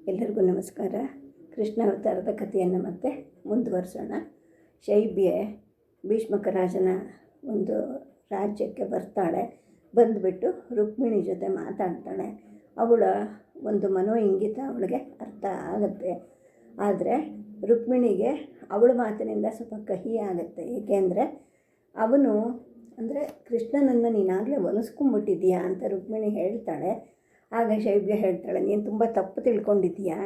ಎಲ್ಲರಿಗೂ ನಮಸ್ಕಾರ. ಕೃಷ್ಣ ಅವತಾರದ ಕಥೆಯನ್ನು ಮತ್ತೆ ಮುಂದುವರಿಸೋಣ. ಶೈಬ್ಯೆ ಭೀಷ್ಮಕ ರಾಜನ ಒಂದು ರಾಜ್ಯಕ್ಕೆ ಬರ್ತಾಳೆ. ಬಂದುಬಿಟ್ಟು ರುಕ್ಮಿಣಿ ಜೊತೆ ಮಾತಾಡ್ತಾಳೆ. ಅವಳ ಒಂದು ಮನೋಇಂಗಿತ ಅವಳಿಗೆ ಅರ್ಥ ಆಗುತ್ತೆ. ಆದರೆ ರುಕ್ಮಿಣಿಗೆ ಅವಳ ಮಾತಿನಿಂದ ಸ್ವಲ್ಪ ಕಹಿ ಆಗುತ್ತೆ. ಏಕೆಂದರೆ ಅವನು ಅಂದರೆ ಕೃಷ್ಣನನ್ನು ನೀನಾಗಲೇ ಒಲಿಸ್ಕೊಂಡ್ಬಿಟ್ಟಿದ್ದೀಯಾ ಅಂತ ರುಕ್ಮಿಣಿ ಹೇಳ್ತಾಳೆ. ಆಗ ಶೈಬ್ಯ ಹೇಳ್ತಾಳೆ, ನೀನು ತುಂಬ ತಪ್ಪು ತಿಳ್ಕೊಂಡಿದ್ದೀಯಾ.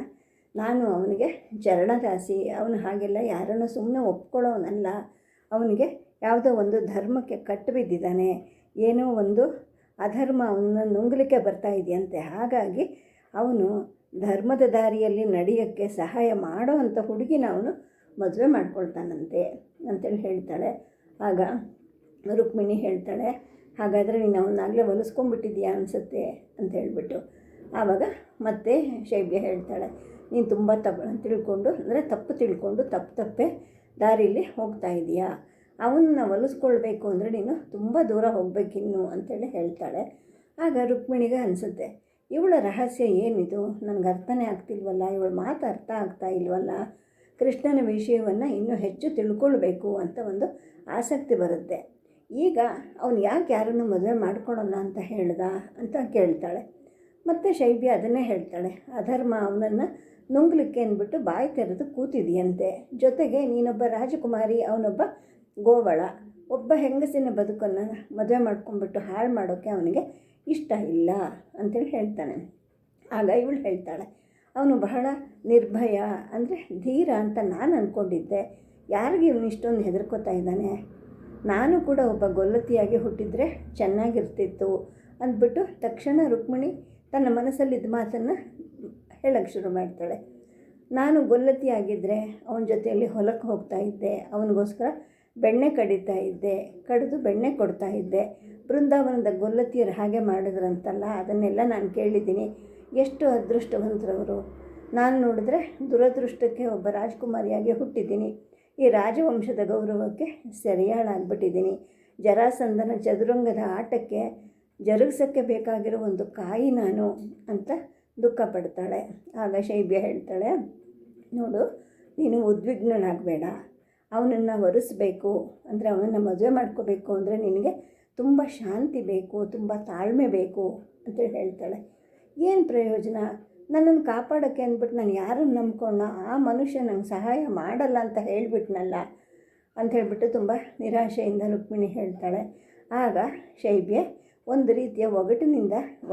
ನಾನು ಅವನಿಗೆ ಚರಣದಾಸಿ. ಅವನು ಹಾಗೆಲ್ಲ ಯಾರನ್ನು ಸುಮ್ಮನೆ ಒಪ್ಕೊಳ್ಳೋನಲ್ಲ. ಅವನಿಗೆ ಯಾವುದೋ ಒಂದು ಧರ್ಮಕ್ಕೆ ಕಟ್ಟು ಬಿದ್ದಿದ್ದಾನೆ. ಏನೋ ಒಂದು ಅಧರ್ಮ ಅವನನ್ನು ನುಂಗಲಿಕ್ಕೆ ಬರ್ತಾ ಇದೆಯಂತೆ. ಹಾಗಾಗಿ ಅವನು ಧರ್ಮದ ದಾರಿಯಲ್ಲಿ ನಡೆಯೋಕ್ಕೆ ಸಹಾಯ ಮಾಡೋ ಅಂಥ ಹುಡುಗಿನ ಅವನು ಮದುವೆ ಮಾಡ್ಕೊಳ್ತಾನಂತೆ ಅಂತೇಳಿ ಹೇಳ್ತಾಳೆ. ಆಗ ರುಕ್ಮಿಣಿ ಹೇಳ್ತಾಳೆ, ಹಾಗಾದರೆ ನೀನು ಅವನ್ನಾಗಲೇ ಒಲಿಸ್ಕೊಂಡ್ಬಿಟ್ಟಿದ್ಯಾ ಅನಿಸುತ್ತೆ ಅಂತ ಹೇಳಿಬಿಟ್ಟು. ಆವಾಗ ಮತ್ತೆ ಶೈಬ್ಯ ಹೇಳ್ತಾಳೆ, ನೀನು ತುಂಬ ತಪ್ಪು ತಿಳ್ಕೊಂಡು ತಪ್ಪೇ ದಾರಿಯಲ್ಲಿ ಹೋಗ್ತಾ ಇದೆಯಾ. ಅವನ್ನ ಒಲಿಸ್ಕೊಳ್ಬೇಕು ಅಂದರೆ ನೀನು ತುಂಬ ದೂರ ಹೋಗಬೇಕಿನ್ನು ಅಂತೇಳಿ ಹೇಳ್ತಾಳೆ. ಆಗ ರುಕ್ಮಿಣಿಗೆ ಅನಿಸುತ್ತೆ, ಇವಳ ರಹಸ್ಯ ಏನಿದು, ನನಗೆ ಅರ್ಥನೇ ಆಗ್ತಿಲ್ವಲ್ಲ, ಇವಳ ಮಾತು ಅರ್ಥ ಆಗ್ತಾ ಇಲ್ವಲ್ಲ, ಕೃಷ್ಣನ ವಿಷಯವನ್ನು ಇನ್ನೂ ಹೆಚ್ಚು ತಿಳ್ಕೊಳ್ಬೇಕು ಅಂತ ಒಂದು ಆಸಕ್ತಿ ಬರುತ್ತೆ. ಈಗ ಅವನು ಯಾಕೆ ಯಾರನ್ನು ಮದುವೆ ಮಾಡ್ಕೊಳ್ಳೋಲ್ಲ ಅಂತ ಹೇಳ್ದ ಅಂತ ಕೇಳ್ತಾಳೆ. ಮತ್ತು ಶೈಬ್ಯ ಅದನ್ನೇ ಹೇಳ್ತಾಳೆ, ಅಧರ್ಮ ಅವನನ್ನು ನುಂಗ್ಲಿಕ್ಕೆ ಅಂದ್ಬಿಟ್ಟು ಬಾಯಿ ತೆರೆದು ಕೂತಿದೆಯಂತೆ. ಜೊತೆಗೆ ನೀನೊಬ್ಬ ರಾಜಕುಮಾರಿ, ಅವನೊಬ್ಬ ಗೋವಳ. ಒಬ್ಬ ಹೆಂಗಸಿನ ಬದುಕನ್ನು ಮದುವೆ ಮಾಡ್ಕೊಂಡ್ಬಿಟ್ಟು ಹಾಳು ಮಾಡೋಕ್ಕೆ ಅವನಿಗೆ ಇಷ್ಟ ಇಲ್ಲ ಅಂತೇಳಿ ಹೇಳ್ತಾನೆ. ಆಗ ಇವಳು ಹೇಳ್ತಾಳೆ, ಅವನು ಬಹಳ ನಿರ್ಭಯ ಅಂದರೆ ಧೀರ ಅಂತ ನಾನು ಅಂದ್ಕೊಂಡಿದ್ದೆ. ಯಾರಿಗೆ ಇವನು ಇಷ್ಟೊಂದು ಹೆದರ್ಕೋತಾ ಇದ್ದಾನೆ. ನಾನು ಕೂಡ ಒಬ್ಬ ಗೊಲ್ಲತಿಯಾಗಿ ಹುಟ್ಟಿದರೆ ಚೆನ್ನಾಗಿರ್ತಿತ್ತು ಅಂದ್ಬಿಟ್ಟು ತಕ್ಷಣ ರುಕ್ಮಿಣಿ ತನ್ನ ಮನಸ್ಸಲ್ಲಿದ್ದ ಮಾತನ್ನು ಹೇಳಕ್ಕೆ ಶುರು ಮಾಡ್ತಾಳೆ. ನಾನು ಗೊಲ್ಲತಿಯಾಗಿದ್ದರೆ ಅವನ ಜೊತೆಯಲ್ಲಿ ಹೊಲಕ್ಕೆ ಹೋಗ್ತಾ ಇದ್ದೆ, ಅವನಿಗೋಸ್ಕರ ಬೆಣ್ಣೆ ಕಡಿತಾ ಇದ್ದೆ, ಕಡಿದು ಬೆಣ್ಣೆ ಕೊಡ್ತಾ ಇದ್ದೆ. ಬೃಂದಾವನದ ಗೊಲ್ಲತಿಯರು ಹಾಗೆ ಮಾಡಿದ್ರಂತಲ್ಲ, ಅದನ್ನೆಲ್ಲ ನಾನು ಕೇಳಿದ್ದೀನಿ. ಎಷ್ಟು ಅದೃಷ್ಟವಂತರವರು. ನಾನು ನೋಡಿದ್ರೆ ದುರದೃಷ್ಟಕ್ಕೆ ಒಬ್ಬ ರಾಜಕುಮಾರಿಯಾಗಿ ಹುಟ್ಟಿದ್ದೀನಿ. ಈ ರಾಜವಂಶದ ಗೌರವಕ್ಕೆ ಸರಿಯಾಳಾಗ್ಬಿಟ್ಟಿದ್ದೀನಿ. ಜರಾಸಂಧನ ಚದುರಂಗದ ಆಟಕ್ಕೆ ಜರುಗಿಸೋಕ್ಕೆ ಬೇಕಾಗಿರೋ ಒಂದು ಕಾಯಿ ನಾನು ಅಂತ ದುಃಖ ಪಡ್ತಾಳೆ. ಆಗ ಶೈಬ್ಯ ಹೇಳ್ತಾಳೆ, ನೋಡು, ನೀನು ಉದ್ವಿಗ್ನನಾಗಬೇಡ. ಅವನನ್ನು ಒರೆಸ್ಬೇಕು ಅಂದರೆ ಅವನನ್ನು ಮದುವೆ ಮಾಡ್ಕೋಬೇಕು ಅಂದರೆ ನಿನಗೆ ತುಂಬ ಶಾಂತಿ ಬೇಕು, ತುಂಬ ತಾಳ್ಮೆ ಬೇಕು ಅಂತೇಳಿ ಹೇಳ್ತಾಳೆ. ಏನು ಪ್ರಯೋಜನ, ನನ್ನನ್ನು ಕಾಪಾಡೋಕ್ಕೆ ಅಂದ್ಬಿಟ್ಟು ನಾನು ಯಾರನ್ನು ನಂಬ್ಕೊಂಡ, ಆ ಮನುಷ್ಯ ನಂಗೆ ಸಹಾಯ ಮಾಡಲ್ಲ ಅಂತ ಹೇಳಿಬಿಟ್ನಲ್ಲ ಅಂತ ಹೇಳಿಬಿಟ್ಟು ತುಂಬ ನಿರಾಶೆಯಿಂದ ರುಕ್ಮಿಣಿ ಹೇಳ್ತಾಳೆ. ಆಗ ಶೈಬ್ಯ ಒಂದು ರೀತಿಯ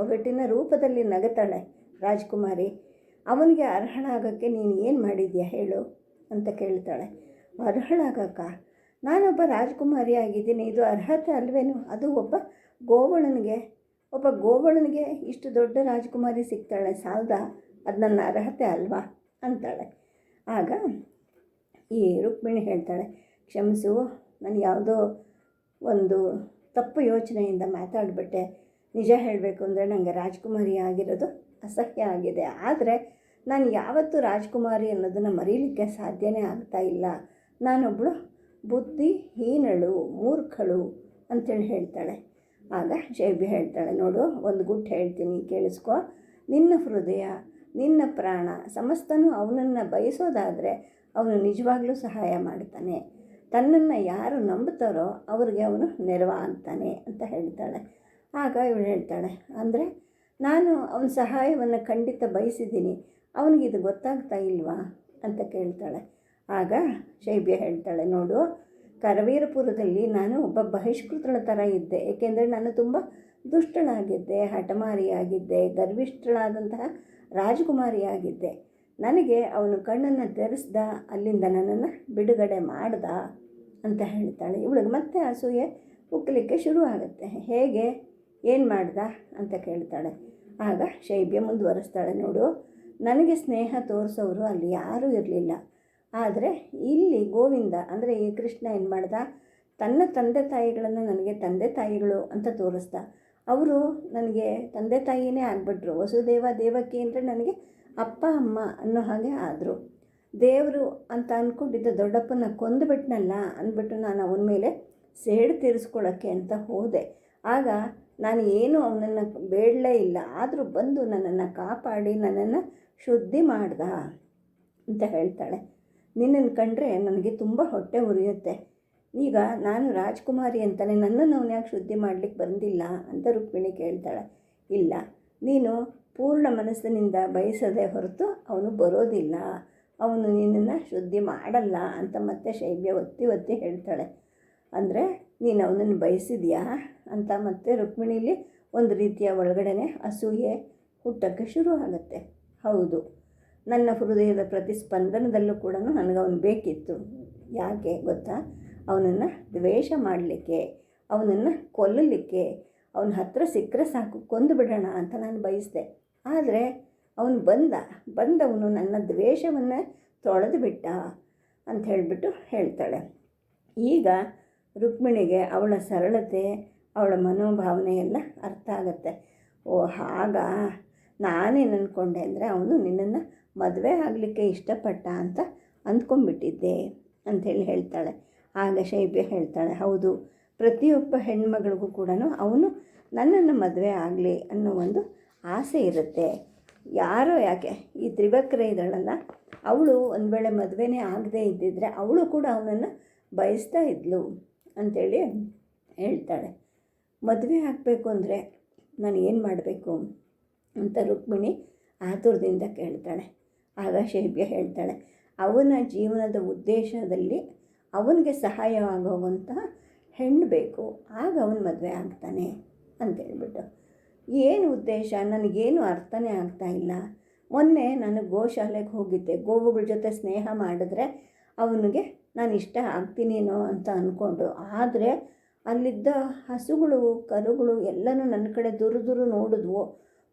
ಒಗಟಿನ ರೂಪದಲ್ಲಿ ನಗುತ್ತಾಳೆ. ರಾಜ್ಕುಮಾರಿ, ಅವನಿಗೆ ಅರ್ಹಳಾಗೋಕ್ಕೆ ನೀನು ಏನು ಮಾಡಿದ್ಯಾ ಹೇಳು ಅಂತ ಕೇಳ್ತಾಳೆ. ಅರ್ಹಳಾಗಕ್ಕ? ನಾನೊಬ್ಬ ರಾಜ್ಕುಮಾರಿ ಆಗಿದ್ದೀನಿ, ಇದು ಅರ್ಹತೆ ಅಲ್ವೇನು? ಅದು ಒಬ್ಬ ಗೋವಳನಿಗೆ ಇಷ್ಟು ದೊಡ್ಡ ರಾಜಕುಮಾರಿ ಸಿಗ್ತಾಳೆ, ಸಾಲದ? ಅದು ನನ್ನ ಅರ್ಹತೆ ಅಲ್ವಾ ಅಂತಾಳೆ. ಆಗ ಈ ರುಕ್ಮಿಣಿ ಹೇಳ್ತಾಳೆ, ಕ್ಷಮಿಸು, ನಾನು ಯಾವುದೋ ಒಂದು ತಪ್ಪು ಯೋಚನೆಯಿಂದ ಮಾತಾಡಿಬಿಟ್ಟೆ. ನಿಜ ಹೇಳಬೇಕು ಅಂದರೆ ನನಗೆ ರಾಜ್ಕುಮಾರಿ ಆಗಿರೋದು ಅಸಹ್ಯ ಆಗಿದೆ. ಆದರೆ ನಾನು ಯಾವತ್ತೂ ರಾಜ್ಕುಮಾರಿ ಅನ್ನೋದನ್ನು ಮರೀಲಿಕ್ಕೆ ಸಾಧ್ಯನೇ ಆಗ್ತಾ ಇಲ್ಲ. ನಾನೊಬ್ಬಳು ಬುದ್ಧಿಹೀನಳು, ಮೂರ್ಖಳು ಅಂತೇಳಿ ಹೇಳ್ತಾಳೆ. ಆಗ ಶೈಬ್ಯ ಹೇಳ್ತಾಳೆ, ನೋಡು, ಒಂದು ಗುಟ್ಟು ಹೇಳ್ತೀನಿ, ಕೇಳಿಸ್ಕೊ. ನಿನ್ನ ಹೃದಯ, ನಿನ್ನ ಪ್ರಾಣ ಸಮಸ್ತನೂ ಅವನನ್ನು ಬಯಸೋದಾದರೆ ಅವನು ನಿಜವಾಗ್ಲೂ ಸಹಾಯ ಮಾಡ್ತಾನೆ. ತನ್ನನ್ನು ಯಾರು ನಂಬುತ್ತಾರೋ ಅವ್ರಿಗೆ ಅವನು ನೆರವಾಗ್ತಾನೆ ಅಂತ ಹೇಳ್ತಾಳೆ. ಆಗ ಇವಳು ಹೇಳ್ತಾಳೆ, ಅಂದರೆ ನಾನು ಅವನ ಸಹಾಯವನ್ನು ಖಂಡಿತ ಬಯಸಿದ್ದೀನಿ, ಅವನಿಗಿದು ಗೊತ್ತಾಗ್ತಾ ಇಲ್ವಾ ಅಂತ ಕೇಳ್ತಾಳೆ. ಆಗ ಶೈಬ್ಯ ಹೇಳ್ತಾಳೆ, ನೋಡು, ಕರವೀರಪುರದಲ್ಲಿ ನಾನು ಒಬ್ಬ ಬಹಿಷ್ಕೃತಳ ಥರ ಇದ್ದೆ. ಏಕೆಂದರೆ ನಾನು ತುಂಬ ದುಷ್ಟಳಾಗಿದ್ದೆ, ಹಠಮಾರಿಯಾಗಿದ್ದೆ, ಗರ್ವಿಷ್ಠಳಾದಂತಹ ರಾಜಕುಮಾರಿಯಾಗಿದ್ದೆ. ನನಗೆ ಅವನು ಕಣ್ಣನ್ನು ತೆರೆಸ್ದ, ಅಲ್ಲಿಂದ ನನ್ನನ್ನು ಬಿಡುಗಡೆ ಮಾಡ್ದ ಅಂತ ಹೇಳ್ತಾಳೆ. ಇವಳಿಗೆ ಮತ್ತೆ ಅಸೂಯೆ ಉಕ್ಕಲಿಕ್ಕೆ ಶುರು ಆಗುತ್ತೆ. ಹೇಗೆ, ಏನು ಮಾಡ್ದ ಅಂತ ಕೇಳ್ತಾಳೆ. ಆಗ ಶೈಬ್ಯ ಮುಂದುವರಿಸ್ತಾಳೆ, ನೋಡು, ನನಗೆ ಸ್ನೇಹ ತೋರಿಸೋರು ಅಲ್ಲಿ ಯಾರೂ ಇರಲಿಲ್ಲ. ಆದರೆ ಇಲ್ಲಿ ಗೋವಿಂದ ಅಂದರೆ ಈ ಕೃಷ್ಣ ಏನು ಮಾಡ್ದ, ತನ್ನ ತಂದೆ ತಾಯಿಗಳನ್ನು ನನಗೆ ತಂದೆ ತಾಯಿಗಳು ಅಂತ ತೋರಿಸ್ದ. ಅವರು ನನಗೆ ತಂದೆ ತಾಯಿಯೇ ಆಗಿಬಿಟ್ರು. ವಸುದೇವ ದೇವಕಿ ಅಂದರೆ ನನಗೆ ಅಪ್ಪ ಅಮ್ಮ ಅನ್ನೋ ಹಾಗೆ ಆದರು. ದೇವರು ಅಂತ ಅಂದ್ಕೊಂಡಿದ್ದ ದೊಡ್ಡಪ್ಪನ ಕೊಂದುಬಿಟ್ನಲ್ಲ ಅಂದ್ಬಿಟ್ಟು ನಾನು ಅವನ ಮೇಲೆ ಸೇಡು ತೀರಿಸ್ಕೊಳ್ಳೋಕ್ಕೆ ಅಂತ ಹೋದೆ. ಆಗ ನಾನು ಏನು ಅವನನ್ನು ಬೇಡಲೇ ಇಲ್ಲ, ಆದರೂ ಬಂದು ನನ್ನನ್ನು ಕಾಪಾಡಿ ನನ್ನನ್ನು ಶುದ್ಧಿ ಮಾಡ್ದ ಅಂತ ಹೇಳ್ತಾಳೆ. ನಿನ್ನನ್ನು ಕಂಡ್ರೆ ನನಗೆ ತುಂಬ ಹೊಟ್ಟೆ ಉರಿಯುತ್ತೆ. ಈಗ ನಾನು ರಾಜ್ಕುಮಾರಿ ಅಂತಾನೆ ನನ್ನನ್ನು ಅವನು ಯಾಕೆ ಶುದ್ಧಿ ಮಾಡಲಿಕ್ಕೆ ಬಂದಿಲ್ಲ ಅಂತ ರುಕ್ಮಿಣಿ ಕೇಳ್ತಾಳೆ. ಇಲ್ಲ, ನೀನು ಪೂರ್ಣ ಮನಸ್ಸಿನಿಂದ ಬಯಸದೆ ಹೊರತು ಅವನು ಬರೋದಿಲ್ಲ, ಅವನು ನಿನ್ನನ್ನು ಶುದ್ಧಿ ಮಾಡಲ್ಲ ಅಂತ ಮತ್ತೆ ಶೈಬ್ಯ ಒತ್ತಿ ಒತ್ತಿ ಹೇಳ್ತಾಳೆ. ಅಂದರೆ ನೀನು ಅವನನ್ನು ಬಯಸಿದ್ಯಾ ಅಂತ ಮತ್ತೆ ರುಕ್ಮಿಣಿಲಿ ಒಂದು ರೀತಿಯ ಒಳಗಡೆ ಅಸೂಯೆ ಹುಟ್ಟೋಕ್ಕೆ ಶುರು ಆಗುತ್ತೆ. ಹೌದು, ನನ್ನ ಹೃದಯದ ಪ್ರತಿಸ್ಪಂದನದಲ್ಲೂ ಕೂಡ ನನಗೆ ಅವನು ಬೇಕಿತ್ತು. ಯಾಕೆ ಗೊತ್ತಾ? ಅವನನ್ನು ದ್ವೇಷ ಮಾಡಲಿಕ್ಕೆ, ಅವನನ್ನು ಕೊಲ್ಲಲಿಕ್ಕೆ, ಅವನ ಹತ್ರ ಸಿಕ್ಕರೆ ಸಾಕು ಕೊಂದು ಬಿಡೋಣ ಅಂತ ನಾನು ಬಯಸಿದೆ. ಆದರೆ ಅವನು ಬಂದವನು ನನ್ನ ದ್ವೇಷವನ್ನು ತೊಳೆದು ಬಿಟ್ಟ ಅಂತ ಹೇಳಿಬಿಟ್ಟು ಹೇಳ್ತಾಳೆ. ಈಗ ರುಕ್ಮಿಣಿಗೆ ಅವಳ ಸರಳತೆ, ಅವಳ ಮನೋಭಾವನೆ ಎಲ್ಲ ಅರ್ಥ ಆಗುತ್ತೆ. ಓ ಹಾಗಾ, ನಾನೇನು ಅಂದ್ಕೊಂಡೆ ಅಂದರೆ ಅವನು ನಿನ್ನನ್ನು ಮದುವೆ ಆಗಲಿಕ್ಕೆ ಇಷ್ಟಪಟ್ಟ ಅಂತ ಅಂದ್ಕೊಂಡ್ಬಿಟ್ಟಿದ್ದೆ ಅಂಥೇಳಿ ಹೇಳ್ತಾಳೆ. ಆಗ ಶೈಬ್ಯ ಹೇಳ್ತಾಳೆ, ಹೌದು, ಪ್ರತಿಯೊಬ್ಬ ಹೆಣ್ಮಗಳಿಗೂ ಕೂಡ ಅವನು ನನ್ನನ್ನು ಮದುವೆ ಆಗಲಿ ಅನ್ನೋ ಒಂದು ಆಸೆ ಇರುತ್ತೆ. ಯಾರೋ ಯಾಕೆ ಈ ತ್ರಿವಕ್ರ ಇದ್ದಾಳಲ್ಲ, ಅವಳು ಒಂದು ವೇಳೆ ಮದುವೆನೇ ಆಗದೇ ಇದ್ದಿದ್ರೆ ಅವಳು ಕೂಡ ಅವನನ್ನು ಬಯಸ್ತಾ ಇದ್ಲು ಅಂಥೇಳಿ ಹೇಳ್ತಾಳೆ. ಮದುವೆ ಆಗಬೇಕು ಅಂದರೆ ನಾನು ಏನು ಮಾಡಬೇಕು ಅಂತ ರುಕ್ಮಿಣಿ ಆತುರದಿಂದ ಕೇಳ್ತಾಳೆ. ಆಗ ಶೈಬ್ಯ ಹೇಳ್ತಾಳೆ, ಅವನ ಜೀವನದ ಉದ್ದೇಶದಲ್ಲಿ ಅವನಿಗೆ ಸಹಾಯವಾಗುವಂತಹ ಹೆಣ್ಣು ಬೇಕು, ಆಗ ಅವನು ಮದುವೆ ಆಗ್ತಾನೆ ಅಂತೇಳ್ಬಿಟ್ಟು. ಏನು ಉದ್ದೇಶ ನನಗೇನು ಅರ್ಥನೇ ಆಗ್ತಾಯಿಲ್ಲ. ಮೊನ್ನೆ ನಾನು ಗೋಶಾಲೆಗೆ ಹೋಗಿದ್ದೆ, ಗೋವುಗಳ ಜೊತೆ ಸ್ನೇಹ ಮಾಡಿದ್ರೆ ಅವನಿಗೆ ನಾನು ಇಷ್ಟ ಆಗ್ತೀನೇನೋ ಅಂತ ಅಂದ್ಕೊಂಡು, ಆದರೆ ಅಲ್ಲಿದ್ದ ಹಸುಗಳು ಕರುಗಳು ಎಲ್ಲನೂ ನನ್ನ ಕಡೆ ದುರು ನೋಡಿದ್ವು.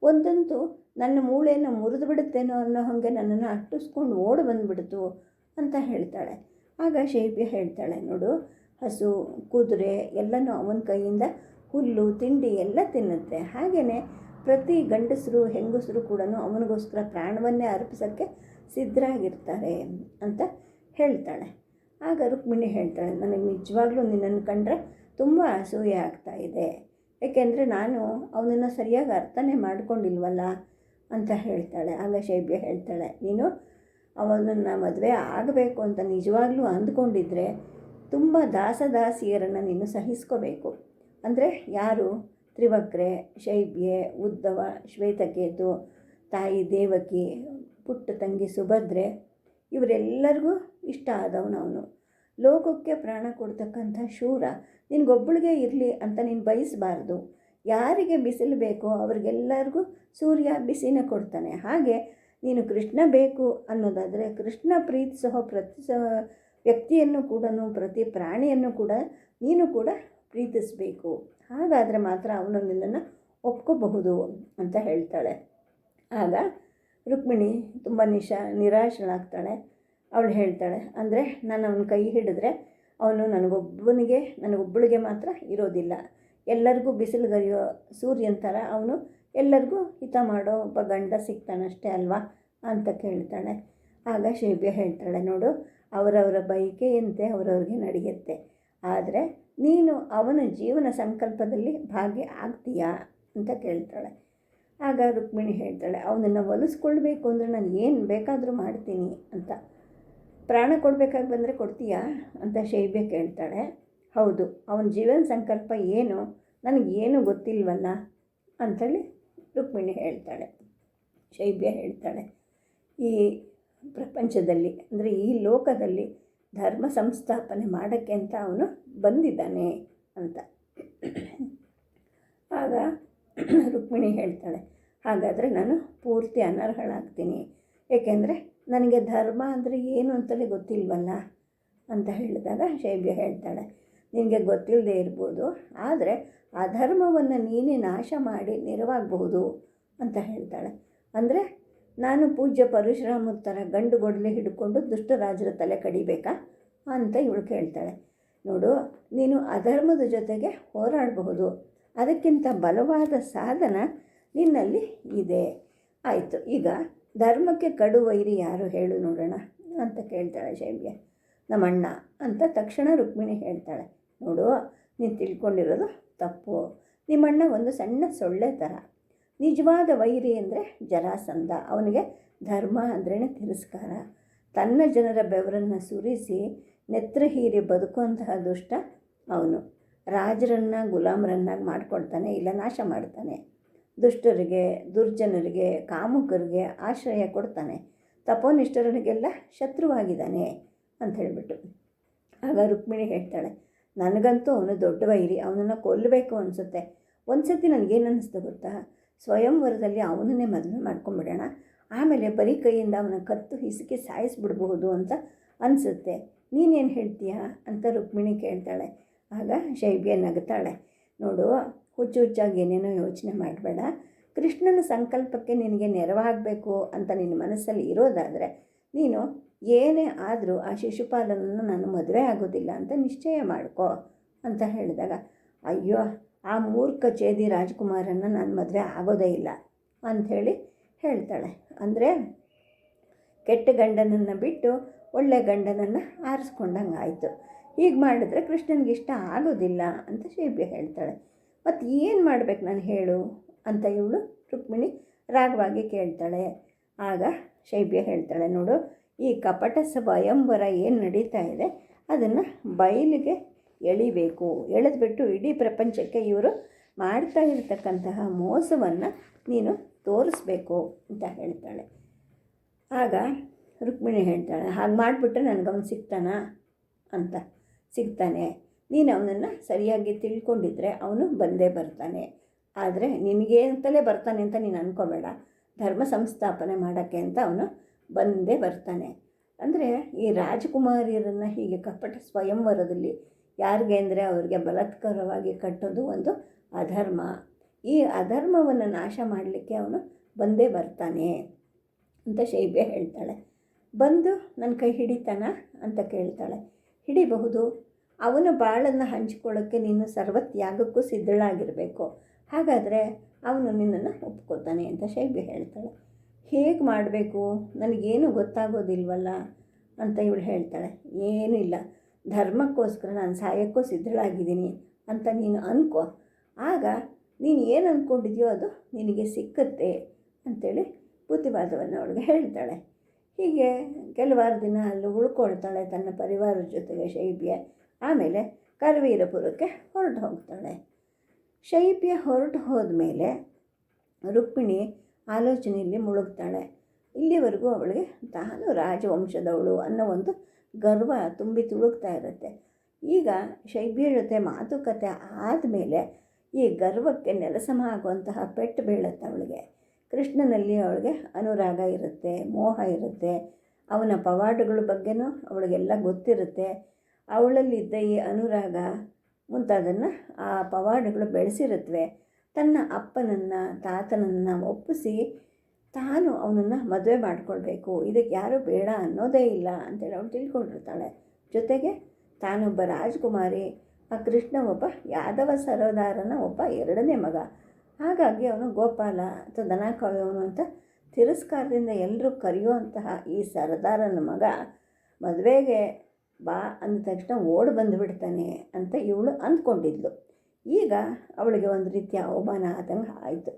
ಒಂದಂತೂ ನನ್ನ ಮೂಳೆಯನ್ನು ಮುರಿದು ಬಿಡುತ್ತೇನೋ ಅನ್ನೋ ಹಾಗೆ ನನ್ನನ್ನು ಅಟ್ಟಿಸ್ಕೊಂಡು ಓಡಿ ಬಂದುಬಿಡ್ತು ಅಂತ ಹೇಳ್ತಾಳೆ. ಆಗ ಶೈಬ್ಯ ಹೇಳ್ತಾಳೆ, ನೋಡು, ಹಸು ಕುದುರೆ ಎಲ್ಲನೂ ಅವನ ಕೈಯಿಂದ ಹುಲ್ಲು ತಿಂಡಿ ಎಲ್ಲ ತಿನ್ನುತ್ತೆ. ಹಾಗೆಯೇ ಪ್ರತಿ ಗಂಡಸರು ಹೆಂಗಸರು ಕೂಡ ಅವನಿಗೋಸ್ಕರ ಪ್ರಾಣವನ್ನೇ ಅರ್ಪಿಸೋಕ್ಕೆ ಸಿದ್ಧರಾಗಿರ್ತಾರೆ ಅಂತ ಹೇಳ್ತಾಳೆ. ಆಗ ರುಕ್ಮಿಣಿ ಹೇಳ್ತಾಳೆ, ನನಗೆ ನಿಜವಾಗ್ಲೂ ನಿನ್ನನ್ನು ಕಂಡ್ರೆ ತುಂಬ ಅಸೂಯೆ ಆಗ್ತಾಯಿದೆ. ಏಕೆಂದರೆ ನಾನು ಅವನನ್ನು ಸರಿಯಾಗಿ ಅರ್ಥನೇ ಮಾಡ್ಕೊಂಡಿಲ್ವಲ್ಲ ಅಂತ ಹೇಳ್ತಾಳೆ. ಆಗ ಶೈಬ್ಯ ಹೇಳ್ತಾಳೆ, ನೀನು ಅವನನ್ನು ಮದುವೆ ಆಗಬೇಕು ಅಂತ ನಿಜವಾಗ್ಲೂ ಅಂದ್ಕೊಂಡಿದ್ರೆ ತುಂಬ ದಾಸದಾಸಿಯರನ್ನು ನೀನು ಸಹಿಸ್ಕೋಬೇಕು. ಅಂದರೆ ಯಾರು? ತ್ರಿವಕ್ರೆ, ಶೈಬ್ಯೆ, ಉದ್ಧವ, ಶ್ವೇತಕೇತು, ತಾಯಿ ದೇವಕಿ, ಪುಟ್ಟ ತಂಗಿ ಸುಭದ್ರೆ, ಇವರೆಲ್ಲರಿಗೂ ಇಷ್ಟ ಆದವನವನು. ಲೋಕಕ್ಕೆ ಪ್ರಾಣ ಕೊಡ್ತಕ್ಕಂಥ ಶೂರ. ನಿನಗೊಬ್ಬಳಿಗೆ ಇರಲಿ ಅಂತ ನೀನು ಬಯಸಬಾರ್ದು. ಯಾರಿಗೆ ಬಿಸಿಲು ಬೇಕೋ ಅವ್ರಿಗೆಲ್ಲರಿಗೂ ಸೂರ್ಯ ಬಿಸಿನ ಕೊಡ್ತಾನೆ. ಹಾಗೆ ನೀನು ಕೃಷ್ಣ ಬೇಕು ಅನ್ನೋದಾದರೆ ಕೃಷ್ಣ ಪ್ರೀತಿಸೋ ಪ್ರತಿ ವ್ಯಕ್ತಿಯನ್ನು ಕೂಡ, ಪ್ರತಿ ಪ್ರಾಣಿಯನ್ನು ಕೂಡ ನೀನು ಕೂಡ ಪ್ರೀತಿಸಬೇಕು. ಹಾಗಾದರೆ ಮಾತ್ರ ಅವನು ನಿನ್ನನ್ನು ಒಪ್ಕೋಬಹುದು ಅಂತ ಹೇಳ್ತಾಳೆ. ಆಗ ರುಕ್ಮಿಣಿ ತುಂಬ ನಿರಾಶಳಾಗ್ತಾಳೆ. ಅವಳು ಹೇಳ್ತಾಳೆ, ಅಂದರೆ ನಾನು ಅವನ ಕೈ ಹಿಡಿದ್ರೆ ಅವನು ನನಗೊಬ್ಬಳಿಗೆ ಮಾತ್ರ ಇರೋದಿಲ್ಲ, ಎಲ್ಲರಿಗೂ ಬಿಸಿಲುಗರಿಯೋ ಸೂರ್ಯನ ಥರ ಅವನು ಎಲ್ಲರಿಗೂ ಹಿತ ಮಾಡೋ ಒಬ್ಬ ಗಂಡ ಸಿಗ್ತಾನಷ್ಟೇ ಅಲ್ವಾ ಅಂತ ಕೇಳ್ತಾಳೆ. ಆಗ ಶೈಬ್ಯ ಹೇಳ್ತಾಳೆ, ನೋಡು, ಅವರವರ ಬಯಕೆಯಂತೆ ಅವರವ್ರಿಗೆ ನಡೆಯುತ್ತೆ, ಆದರೆ ನೀನು ಅವನ ಜೀವನ ಸಂಕಲ್ಪದಲ್ಲಿ ಭಾಗಿ ಆಗ್ತೀಯಾ ಅಂತ ಕೇಳ್ತಾಳೆ. ಆಗ ರುಕ್ಮಿಣಿ ಹೇಳ್ತಾಳೆ, ಅವನನ್ನು ಒಲಿಸ್ಕೊಳ್ಬೇಕು ಅಂದರೆ ನಾನು ಏನು ಬೇಕಾದರೂ ಮಾಡ್ತೀನಿ ಅಂತ. ಪ್ರಾಣ ಕೊಡಬೇಕಾಗಿ ಬಂದರೆ ಕೊಡ್ತೀಯಾ ಅಂತ ಶೈಬ್ಯ ಕೇಳ್ತಾಳೆ. ಹೌದು, ಅವನ ಜೀವನ ಸಂಕಲ್ಪ ಏನು ನನಗೇನು ಗೊತ್ತಿಲ್ವಲ್ಲ ಅಂಥೇಳಿ ರುಕ್ಮಿಣಿ ಹೇಳ್ತಾಳೆ. ಶೈಬ್ಯ ಹೇಳ್ತಾಳೆ, ಈ ಪ್ರಪಂಚದಲ್ಲಿ ಅಂದರೆ ಈ ಲೋಕದಲ್ಲಿ ಧರ್ಮ ಸಂಸ್ಥಾಪನೆ ಮಾಡೋಕ್ಕೆ ಅಂತ ಅವನು ಬಂದಿದ್ದಾನೆ ಅಂತ. ಆಗ ರುಕ್ಮಿಣಿ ಹೇಳ್ತಾಳೆ, ಹಾಗಾದರೆ ನಾನು ಪೂರ್ತಿ ಅನರ್ಹಳಾಗ್ತೀನಿ, ಏಕೆಂದರೆ ನನಗೆ ಧರ್ಮ ಅಂದರೆ ಏನು ಅಂತಲೇ ಗೊತ್ತಿಲ್ವಲ್ಲ ಅಂತ ಹೇಳಿದಾಗ ಶೈಬ್ಯ ಹೇಳ್ತಾಳೆ, ನಿನಗೆ ಗೊತ್ತಿಲ್ಲದೆ ಇರ್ಬೋದು, ಆದರೆ ಆ ಧರ್ಮವನ್ನು ನೀನೇ ನಾಶ ಮಾಡಿ ನೆರವಾಗಬಹುದು ಅಂತ ಹೇಳ್ತಾಳೆ. ಅಂದರೆ ನಾನು ಪೂಜ್ಯ ಪರಶುರಾಮರ ಥರ ಗಂಡು ಗೊಡಲೆ ಹಿಡ್ಕೊಂಡು ದುಷ್ಟರಾಜರ ತಲೆ ಕಡಿಬೇಕಾ ಅಂತ ಇವಳು ಕೇಳ್ತಾಳೆ. ನೋಡು, ನೀನು ಅಧರ್ಮದ ಜೊತೆಗೆ ಹೋರಾಡಬಹುದು, ಅದಕ್ಕಿಂತ ಬಲವಾದ ಸಾಧನ ನಿನ್ನಲ್ಲಿ ಇದೆ. ಆಯಿತು, ಈಗ ಧರ್ಮಕ್ಕೆ ಕಡು ವೈರಿ ಯಾರು ಹೇಳು ನೋಡೋಣ ಅಂತ ಕೇಳ್ತಾಳೆ ಶೈಬ್ಯ. ನಮ್ಮಣ್ಣ ಅಂತ ತಕ್ಷಣ ರುಕ್ಮಿಣಿ ಹೇಳ್ತಾಳೆ. ನೋಡು, ನೀನು ತಿಳ್ಕೊಂಡಿರೋದು ತಪ್ಪು. ನಿಮ್ಮಣ್ಣ ಒಂದು ಸಣ್ಣ ಸೊಳ್ಳೆ ಥರ. ನಿಜವಾದ ವೈರಿ ಅಂದರೆ ಜರಾಸಂಧ. ಅವನಿಗೆ ಧರ್ಮ ಅಂದ್ರೇ ತಿರಸ್ಕಾರ. ತನ್ನ ಜನರ ಬೆವರನ್ನು ಸುರಿಸಿ ನೆತ್ರ ಹೀರಿ ಬದುಕುವಂತಹ ದುಷ್ಟ ಅವನು. ರಾಜರನ್ನು ಗುಲಾಮರನ್ನಾಗಿ ಮಾಡಿಕೊಡ್ತಾನೆ, ಇಲ್ಲ ನಾಶ ಮಾಡ್ತಾನೆ. ದುಷ್ಟರಿಗೆ, ದುರ್ಜನರಿಗೆ, ಕಾಮುಕರಿಗೆ ಆಶ್ರಯ ಕೊಡ್ತಾನೆ. ತಪೋನಿಷ್ಠರಿಗೆಲ್ಲ ಶತ್ರುವಾಗಿದ್ದಾನೆ ಅಂತ ಹೇಳಿಬಿಟ್ಟು. ಆಗ ರುಕ್ಮಿಣಿ ಹೇಳ್ತಾಳೆ, ನನಗಂತೂ ಅವನು ದೊಡ್ಡ ವೈರಿ, ಅವನನ್ನು ಕೊಲ್ಲಬೇಕು ಅನಿಸುತ್ತೆ. ಒಂದು ಸತಿ ನನಗೇನು ಅನ್ನಿಸ್ತು ಗೊತ್ತಾ, ಸ್ವಯಂವರದಲ್ಲಿ ಅವನನ್ನೇ ಮದುವೆ ಮಾಡ್ಕೊಂಬಿಡೋಣ, ಆಮೇಲೆ ಬರೀ ಕೈಯಿಂದ ಅವನ ಕತ್ತು ಹಿಸುಕಿ ಸಾಯಿಸ್ಬಿಡ್ಬಹುದು ಅಂತ ಅನಿಸುತ್ತೆ. ನೀನೇನು ಹೇಳ್ತೀಯಾ ಅಂತ ರುಕ್ಮಿಣಿ ಕೇಳ್ತಾಳೆ. ಆಗ ಶೈಬ್ಯ ನಗುತ್ತಾಳೆ. ನೋಡು, ಹುಚ್ಚಾಗಿ ಏನೇನೋ ಯೋಚನೆ ಮಾಡಬೇಡ. ಕೃಷ್ಣನ ಸಂಕಲ್ಪಕ್ಕೆ ನಿನಗೆ ನೆರವಾಗಬೇಕು ಅಂತ ನಿನ್ನ ಮನಸ್ಸಲ್ಲಿ ಇರೋದಾದರೆ ನೀನು ಏನೇ ಆದರೂ ಆ ಶಿಶುಪಾಲನನ್ನು ನಾನು ಮದುವೆ ಆಗೋದಿಲ್ಲ ಅಂತ ನಿಶ್ಚಯ ಮಾಡ್ಕೋ ಅಂತ ಹೇಳಿದಾಗ, ಅಯ್ಯೋ ಆ ಮೂರ್ಖ ಚೇದಿ ರಾಜ್ಕುಮಾರನ್ನು ನಾನು ಮದುವೆ ಆಗೋದೇ ಇಲ್ಲ ಅಂಥೇಳಿ ಹೇಳ್ತಾಳೆ. ಅಂದರೆ ಕೆಟ್ಟ ಗಂಡನನ್ನು ಬಿಟ್ಟು ಒಳ್ಳೆ ಗಂಡನನ್ನು ಆರಿಸ್ಕೊಂಡಂಗೆ ಆಯಿತು. ಹೀಗೆ ಮಾಡಿದ್ರೆ ಕೃಷ್ಣನಿಗೆ ಇಷ್ಟ ಆಗೋದಿಲ್ಲ ಅಂತ ಶೈಬ್ಯ ಹೇಳ್ತಾಳೆ. ಮತ್ತು ಏನು ಮಾಡಬೇಕು ನಾನು ಹೇಳು ಅಂತ ಇವಳು ರುಕ್ಮಿಣಿ ರಾಗವಾಗಿ ಕೇಳ್ತಾಳೆ. ಆಗ ಶೈಬ್ಯ ಹೇಳ್ತಾಳೆ, ನೋಡು, ಈ ಕಪಟ ಸ್ವಯಂವರ ಏನು ನಡೀತಾ ಇದೆ ಅದನ್ನು ಬಯಲಿಗೆ ಎಳಿಬೇಕು. ಎಳೆದ್ಬಿಟ್ಟು ಇಡೀ ಪ್ರಪಂಚಕ್ಕೆ ಇವರು ಮಾಡ್ತಾ ಇರತಕ್ಕಂತಹ ಮೋಸವನ್ನು ನೀನು ತೋರಿಸ್ಬೇಕು ಅಂತ ಹೇಳ್ತಾಳೆ. ಆಗ ರುಕ್ಮಿಣಿ ಹೇಳ್ತಾಳೆ, ಹಾಗೆ ಮಾಡಿಬಿಟ್ರೆ ನನಗವನು ಸಿಗ್ತಾನಾ ಅಂತ. ಸಿಗ್ತಾನೆ, ನೀನು ಅವನನ್ನು ಸರಿಯಾಗಿ ತಿಳ್ಕೊಂಡಿದ್ರೆ ಅವನು ಬಂದೇ ಬರ್ತಾನೆ. ಆದರೆ ನಿನಗೆ ಅಂತಲೇ ಬರ್ತಾನೆ ಅಂತ ನೀನು ಅಂದ್ಕೋಬೇಡ. ಧರ್ಮ ಸಂಸ್ಥಾಪನೆ ಮಾಡೋಕ್ಕೆ ಅಂತ ಅವನು ಬಂದೇ ಬರ್ತಾನೆ. ಅಂದರೆ ಈ ರಾಜಕುಮಾರಿಯರನ್ನು ಹೀಗೆ ಕಪಟ ಸ್ವಯಂವರದಲ್ಲಿ ಯಾರಿಗೆ ಅಂದರೆ ಅವ್ರಿಗೆ ಬಲಾತ್ಕಾರವಾಗಿ ಕಟ್ಟೋದು ಒಂದು ಅಧರ್ಮ. ಈ ಅಧರ್ಮವನ್ನು ನಾಶ ಮಾಡಲಿಕ್ಕೆ ಅವನು ಬಂದೇ ಬರ್ತಾನೆ ಅಂತ ಶೈಬ್ಯ ಹೇಳ್ತಾಳೆ. ಬಂದು ನನ್ನ ಕೈ ಹಿಡಿತಾನ ಅಂತ ಕೇಳ್ತಾಳೆ. ಹಿಡಿಬಹುದು. ಅವನ ಬಾಳನ್ನು ಹಂಚ್ಕೊಳ್ಳೋಕ್ಕೆ ನೀನು ಸರ್ವತ್ಯಾಗಕ್ಕೂ ಸಿದ್ಧಳಾಗಿರಬೇಕು. ಹಾಗಾದರೆ ಅವನು ನಿನ್ನನ್ನು ಒಪ್ಕೋತಾನೆ ಅಂತ ಶೈಬ್ಯ ಹೇಳ್ತಾಳೆ. ಹೇಗೆ ಮಾಡಬೇಕು, ನನಗೇನು ಗೊತ್ತಾಗೋದಿಲ್ವಲ್ಲ ಅಂತ ಇವಳು ಹೇಳ್ತಾಳೆ. ಏನೂ ಇಲ್ಲ, ಧರ್ಮಕ್ಕೋಸ್ಕರ ನಾನು ಸಾಯೋಕ್ಕೂ ಸಿದ್ಧಳಾಗಿದ್ದೀನಿ ಅಂತ ನೀನು ಅಂದ್ಕೋ. ಆಗ ನೀನು ಏನು ಅಂದ್ಕೊಂಡಿದ್ಯೋ ಅದು ನಿನಗೆ ಸಿಕ್ಕತ್ತೆ ಅಂಥೇಳಿ ಬುದ್ಧಿವಾದವನ್ನು ಅವಳಿಗೆ ಹೇಳ್ತಾಳೆ. ಹೀಗೆ ಕೆಲವಾರು ದಿನ ಅಲ್ಲಿ ಉಳ್ಕೊಳ್ತಾಳೆ ತನ್ನ ಪರಿವಾರದ ಜೊತೆಗೆ ಶೈಬ್ಯ. ಆಮೇಲೆ ಕರವೀರಪುರಕ್ಕೆ ಹೊರಟು ಹೋಗ್ತಾಳೆ. ಶೈಬ್ಯ ಹೊರಟು ಹೋದ್ಮೇಲೆ ರುಕ್ಮಿಣಿ ಆಲೋಚನೆಯಲ್ಲಿ ಮುಳುಗ್ತಾಳೆ. ಇಲ್ಲಿವರೆಗೂ ಅವಳಿಗೆ ತಾನು ರಾಜವಂಶದವಳು ಅನ್ನೋ ಒಂದು ಗರ್ವ ತುಂಬಿ ತುಳುಕ್ತಾ ಇರುತ್ತೆ. ಈಗ ಶೈಬ್ಯ ಜೊತೆ ಮಾತುಕತೆ ಆದಮೇಲೆ ಈ ಗರ್ವಕ್ಕೆ ನೆಲಸಮ ಆಗುವಂತಹ ಪೆಟ್ಟು ಬೀಳುತ್ತೆ ಅವಳಿಗೆ. ಕೃಷ್ಣನಲ್ಲಿ ಅವಳಿಗೆ ಅನುರಾಗ ಇರುತ್ತೆ, ಮೋಹ ಇರುತ್ತೆ, ಅವನ ಪವಾಡಗಳ ಬಗ್ಗೆನೂ ಅವಳಿಗೆಲ್ಲ ಗೊತ್ತಿರುತ್ತೆ. ಅವಳಲ್ಲಿದ್ದ ಈ ಅನುರಾಗ ಮುಂತಾದನ್ನು ಆ ಪವಾಡಗಳು ಬೆಳೆಸಿರುತ್ತವೆ. ತನ್ನ ಅಪ್ಪನನ್ನು ತಾತನನ್ನು ಒಪ್ಪಿಸಿ ತಾನು ಅವನನ್ನು ಮದುವೆ ಮಾಡಿಕೊಳ್ಬೇಕು, ಇದಕ್ಕೆ ಯಾರೂ ಬೇಡ ಅನ್ನೋದೇ ಇಲ್ಲ ಅಂತೇಳಿ ಅವಳು ತಿಳ್ಕೊಂಡಿರ್ತಾಳೆ. ಜೊತೆಗೆ ತಾನೊಬ್ಬ ರಾಜಕುಮಾರಿ, ಆ ಕೃಷ್ಣ ಒಬ್ಬ ಯಾದವ ಸರದಾರನ ಒಬ್ಬ ಎರಡನೇ ಮಗ. ಹಾಗಾಗಿ ಅವನು ಗೋಪಾಲ ಅಥವಾ ದನ ಕಾಯೋನು ಅಂತ ತಿರಸ್ಕಾರದಿಂದ ಎಲ್ಲರೂ ಕರೆಯುವಂತಹ ಈ ಸರದಾರನ ಮಗ ಮದುವೆಗೆ ಬಾ ಅಂದ ತಕ್ಷಣ ಓಡಿ ಬಂದುಬಿಡ್ತಾನೆ ಅಂತ ಇವಳು ಅಂದ್ಕೊಂಡಿದ್ಲು. ಈಗ ಅವಳಿಗೆ ಒಂದು ರೀತಿಯ ಅವಮಾನ ಆದಂಗೆ ಆಯಿತು.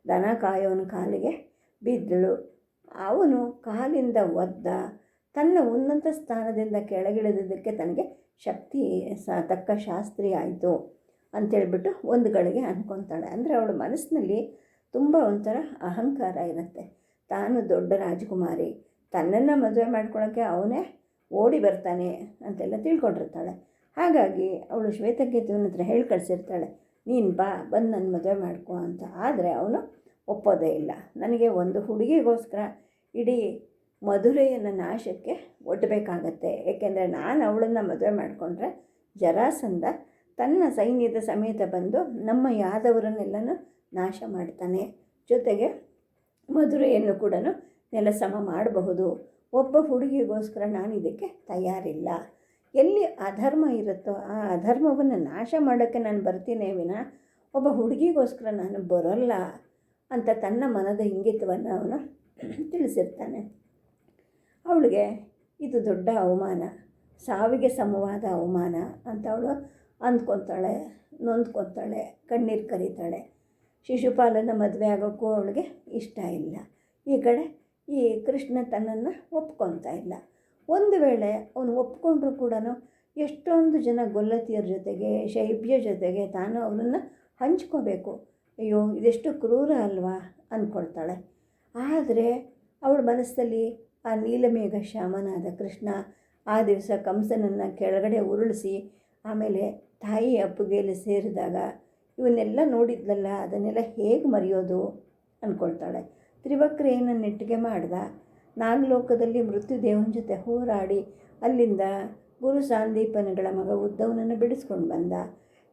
ದನ ಕಾಯೋನ ಕಾಲಿಗೆ ಬಿದ್ದಳು. ಅವನು ಕಾಲಿಂದ ಒದ್ದ. ತನ್ನ ಉನ್ನತ ಸ್ಥಾನದಿಂದ ಕೆಳಗಿಳಿದಿದ್ದಕ್ಕೆ ತನಗೆ ಶಕ್ತಿ ತಕ್ಕ ಶಾಸ್ತ್ರಿ ಆಯಿತು ಅಂಥೇಳ್ಬಿಟ್ಟು ಒಂದು ಗಳಿಗೆ ಅಂದ್ಕೊತಾಳೆ. ಅಂದರೆ ಅವಳ ಮನಸ್ಸಿನಲ್ಲಿ ತುಂಬ ಒಂಥರ ಅಹಂಕಾರ ಇರುತ್ತೆ. ತಾನು ದೊಡ್ಡ ರಾಜಕುಮಾರಿ, ತನ್ನನ್ನು ಮದುವೆ ಮಾಡ್ಕೊಳ್ಳೋಕ್ಕೆ ಅವನೇ ಓಡಿ ಬರ್ತಾನೆ ಅಂತೆಲ್ಲ ತಿಳ್ಕೊಂಡಿರ್ತಾಳೆ. ಹಾಗಾಗಿ ಅವಳು ಶ್ವೇತಕೇತುವಿನ ಹತ್ರ ಹೇಳಿ ಕಳಿಸಿರ್ತಾಳೆ, ನೀನು ಬಂದು ನನ್ನ ಮದುವೆ ಮಾಡ್ಕೊ ಅಂತ. ಆದರೆ ಅವನು ಒಪ್ಪೋದೇ ಇಲ್ಲ. ನನಗೆ ಒಂದು ಹುಡುಗಿಗೋಸ್ಕರ ಇಡೀ ಮಧುರೆಯನ್ನು ನಾಶಕ್ಕೆ ಒಡ್ಡಬೇಕಾಗತ್ತೆ. ಏಕೆಂದರೆ ನಾನು ಅವಳನ್ನು ಮದುವೆ ಮಾಡಿಕೊಂಡ್ರೆ ಜರಾಸಂಧ ತನ್ನ ಸೈನ್ಯದ ಸಮೇತ ಬಂದು ನಮ್ಮ ಯಾದವರನ್ನೆಲ್ಲನೂ ನಾಶ ಮಾಡ್ತಾನೆ. ಜೊತೆಗೆ ಮಧುರೆಯನ್ನು ಕೂಡ ನೆಲಸಮ ಮಾಡಬಹುದು. ಒಬ್ಬ ಹುಡುಗಿಗೋಸ್ಕರ ನಾನು ಇದಕ್ಕೆ ತಯಾರಿಲ್ಲ. ಎಲ್ಲಿ ಅಧರ್ಮ ಇರುತ್ತೋ ಆ ಅಧರ್ಮವನ್ನು ನಾಶ ಮಾಡೋಕ್ಕೆ ನಾನು ಬರ್ತೀನಿ ವಿನ ಒಬ್ಬ ಹುಡುಗಿಗೋಸ್ಕರ ನಾನು ಬರೋಲ್ಲ ಅಂತ ತನ್ನ ಮನದ ಇಂಗಿತವನ್ನು ಅವನು ತಿಳಿಸಿರ್ತಾನೆ. ಅವಳಿಗೆ ಇದು ದೊಡ್ಡ ಅವಮಾನ, ಸಾವಿಗೆ ಸಮವಾದ ಅವಮಾನ ಅಂತ ಅವಳು ಅಂದ್ಕೊತಾಳೆ, ನೊಂದ್ಕೊತಾಳೆ, ಕಣ್ಣೀರು ಕರೀತಾಳೆ. ಶಿಶುಪಾಲನ ಮದುವೆ ಆಗೋಕ್ಕೂ ಅವಳಿಗೆ ಇಷ್ಟ ಇಲ್ಲ. ಈ ಕಡೆ ಈ ಕೃಷ್ಣ ತನ್ನನ್ನು ಒಪ್ಕೊತಾ ಇಲ್ಲ. ಒಂದು ವೇಳೆ ಅವನು ಒಪ್ಕೊಂಡ್ರೂ ಕೂಡ ಎಷ್ಟೊಂದು ಜನ ಗೊಲ್ಲತಿಯರ ಜೊತೆಗೆ ಶೈಬ್ಯ ಜೊತೆಗೆ ತಾನು ಅವನನ್ನು ಹಂಚ್ಕೋಬೇಕು. ಅಯ್ಯೋ ಇದೆಷ್ಟು ಕ್ರೂರ ಅಲ್ವಾ ಅಂದ್ಕೊಳ್ತಾಳೆ. ಆದರೆ ಅವಳ ಮನಸ್ಸಲ್ಲಿ ಆ ನೀಲಮೇಘ ಶ್ಯಾಮನಾದ ಕೃಷ್ಣ ಆ ದಿವಸ ಕಂಸನನ್ನು ಕೆಳಗಡೆ ಉರುಳಿಸಿ ಆಮೇಲೆ ತಾಯಿ ಅಪ್ಪುಗೆಯಲ್ಲಿ ಸೇರಿದಾಗ ಇವನ್ನೆಲ್ಲ ನೋಡಿದ್ಲಲ್ಲ, ಅದನ್ನೆಲ್ಲ ಹೇಗೆ ಮರೆಯೋದು ಅಂದ್ಕೊಳ್ತಾಳೆ. ತ್ರಿವಕ್ರೆಯನ್ನು ನೆಟ್ಟಿಗೆ ಮಾಡ್ದ, ನಾಗಲೋಕದಲ್ಲಿ ಮೃತ್ಯುದೇವನ ಜೊತೆ ಹೋರಾಡಿ ಅಲ್ಲಿಂದ ಗುರು ಸಾಂದೀಪನಗಳ ಮಗ ಉದ್ದವನನ್ನು ಬಿಡಿಸ್ಕೊಂಡು ಬಂದ.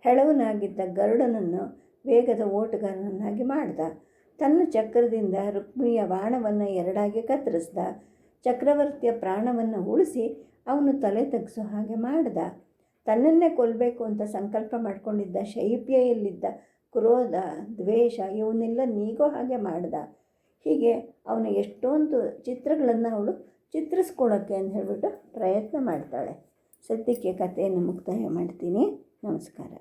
ಹೆಳವನಾಗಿದ್ದ ಗರುಡನನ್ನು ವೇಗದ ಓಟಗಾರನನ್ನಾಗಿ ಮಾಡ್ದ. ತನ್ನ ಚಕ್ರದಿಂದ ರುಕ್ಮಿಣಿಯ ಬಾಣವನ್ನು ಎರಡಾಗಿ ಕತ್ತರಿಸ್ದ. ಚಕ್ರವರ್ತಿಯ ಪ್ರಾಣವನ್ನು ಉಳಿಸಿ ಅವನು ತಲೆ ತಗ್ಸೋ ಹಾಗೆ ಮಾಡ್ದ. ತನ್ನನ್ನೇ ಕೊಲ್ಲಬೇಕು ಅಂತ ಸಂಕಲ್ಪ ಮಾಡಿಕೊಂಡಿದ್ದ ಶೈಬ್ಯೆಯಲ್ಲಿದ್ದ ಕ್ರೋಧ, ದ್ವೇಷ ಇವನ್ನೆಲ್ಲ ನೀಗೋ ಹಾಗೆ ಮಾಡ್ದ. ಹೀಗೆ ಅವನ ಎಷ್ಟೊಂದು ಚಿತ್ರಗಳನ್ನು ಅವಳು ಚಿತ್ರಿಸ್ಕೊಳ್ಳೋಕ್ಕೆ ಅಂತ ಹೇಳಿಬಿಟ್ಟು ಪ್ರಯತ್ನ ಮಾಡ್ತಾಳೆ. ಸದ್ಯಕ್ಕೆ ಕಥೆಯನ್ನು ಮುಕ್ತಾಯ ಮಾಡ್ತೀನಿ. ನಮಸ್ಕಾರ.